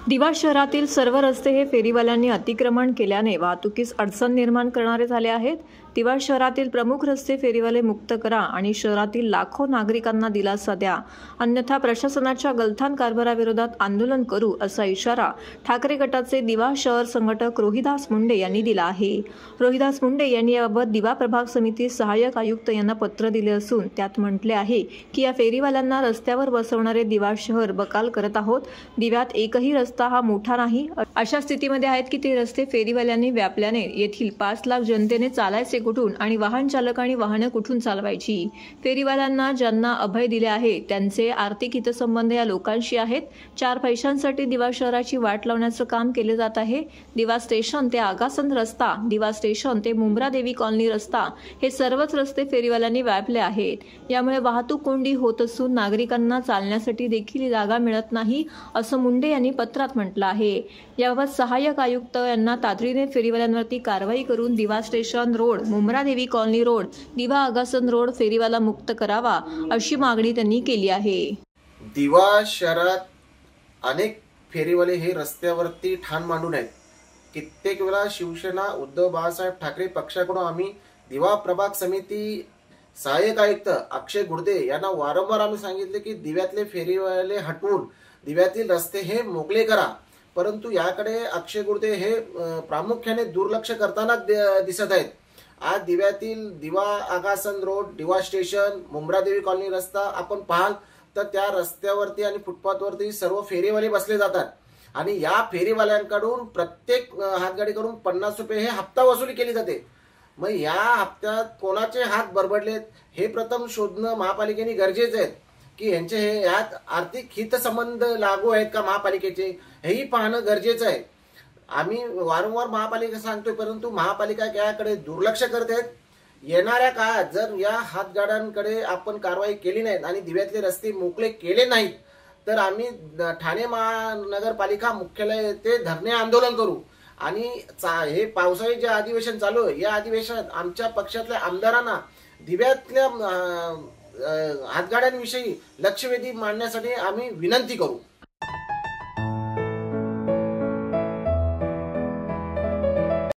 दिवा शहरातील सर्व रस्ते हे फेरीवाल्यांनी अतिक्रमण केल्याने वाहतुकीस अडचण निर्माण करणारे झाले आहेत। दिवा शहरातील प्रमुख रस्ते फेरीवाले मुक्त करा आणि शहरातील लाखो नागरिकांना दिलासा द्या, अन्यथा प्रशासनाच्या गलथान कारभाराविरोधात आंदोलन करू असा इशारा ठाकरे गटाचे दिवा शहर संघटक रोहिदास मुंडे यांनी दिला आहे। रोहिदास मुंडे यांनी याबाबत दिवा प्रभाग समिती सहाय्यक आयुक्त यांना पत्र दिले असून त्यात म्हटले आहे की या फेरीवाल्यांना रस्त्यावर बसवणारे दिवा शहर बकाल करत आहोत। दिव्यात एकही रस्ता हा मोठा नाही, अशा स्थितीमध्ये आहेत की ते रस्ते फेरीवाल्यांनी व्यापल्याने येथील 5 लाख जनतेने चालायचे कुठून आणि वाहन चालकांनी वाहने कुठून चालवायची। फेरीवाल्यांना ज्यांना अभय दिले आहे त्यांचे आर्थिक हितसंबंध या लोकांशी आहेत। 4 पैशांसाठी दिवा शहराची वाट लावण्याचं काम केले जात आहे। दिवा स्टेशन ते आगासन रस्ता, दिवा स्टेशन ते मुंब्रा देवी कॉलनी रस्ता हे सर्वच रस्ते फेरीवाल्यांनी व्यापले आहेत। यामुळे वाहतूक कोंडी होत असून नागरिकांना चालण्यासाठी देखील जागा मिळत नाही असं मुंडे यांनी पत्रात म्हटलं आहे। याबाबत सहाय्यक आयुक्त यांना तातडीने फेरीवाल्यांवरती कारवाई करून दिवा स्टेशन रोड, मुंब्रा देवी कॉलनी रोड, दिवा आगासन रोड फेरीवाला मुक्त करावा अशी मागणी त्यांनी केली आहे। दिवा शहरात अनेक फेरीवाले हे रस्त्यावरती ठाण मांडून आहेत। कित्येक वेळा शिवसेना उद्धव बाळासाहेब ठाकरे पक्षाकडून आम्ही दिवा प्रभाग समिती सहाय्यक आयुक्त अक्षय गुर्दे यांना वारंवार आम्ही सांगितले की दिव्यातले फेरीवाले हटवून दिव्यातील रस्ते हे मोकळे करा, परंतु याकडे अक्षय गुर्दे हे प्रामुख्याने दुर्लक्ष करताना दिसत आहेत। आज दिव्यातील दिवा आगासन रोड, दिवा स्टेशन, मुंब्रा देवी कॉलनी रस्ता आपण पाहाल तर त्या रस्त्यावरती आणि फुटपाथवरती सर्व फेरीवाले बसले जातात आणि या फेरीवाल्यांकडून प्रत्येक हातगाडीकडून 50 रुपये हे हप्ता वसुली केली जाते। मग या हप्त्यात कोणाचे हात बरबडलेत हे प्रथम शोधणं महापालिकेने गरजेचे आहे की यांचे हे यात आर्थिक हितसंबंध लागू आहेत का महापालिकेचे हेही पाहणं गरजेचं आहे। आम्ही वारंवार महापालिका सांगतोय परंतु महापालिका याकडे दुर्लक्ष करत आहेत। येणाऱ्या काळात जर या हातगाड्यांकडे आपण कारवाई केली नाही आणि दिव्यातले रस्ते मोकळे केले नाहीत तर आम्ही ठाणे महानगरपालिका मुख्यालय येथे धरणे आंदोलन करू आणि हे पावसाळी जे अधिवेशन चालू आहे या अधिवेशनात आमच्या पक्षातल्या आमदारांना दिव्यातल्या हातगाड्यांविषयी लक्षवेधी मांडण्यासाठी आम्ही विनंती करू।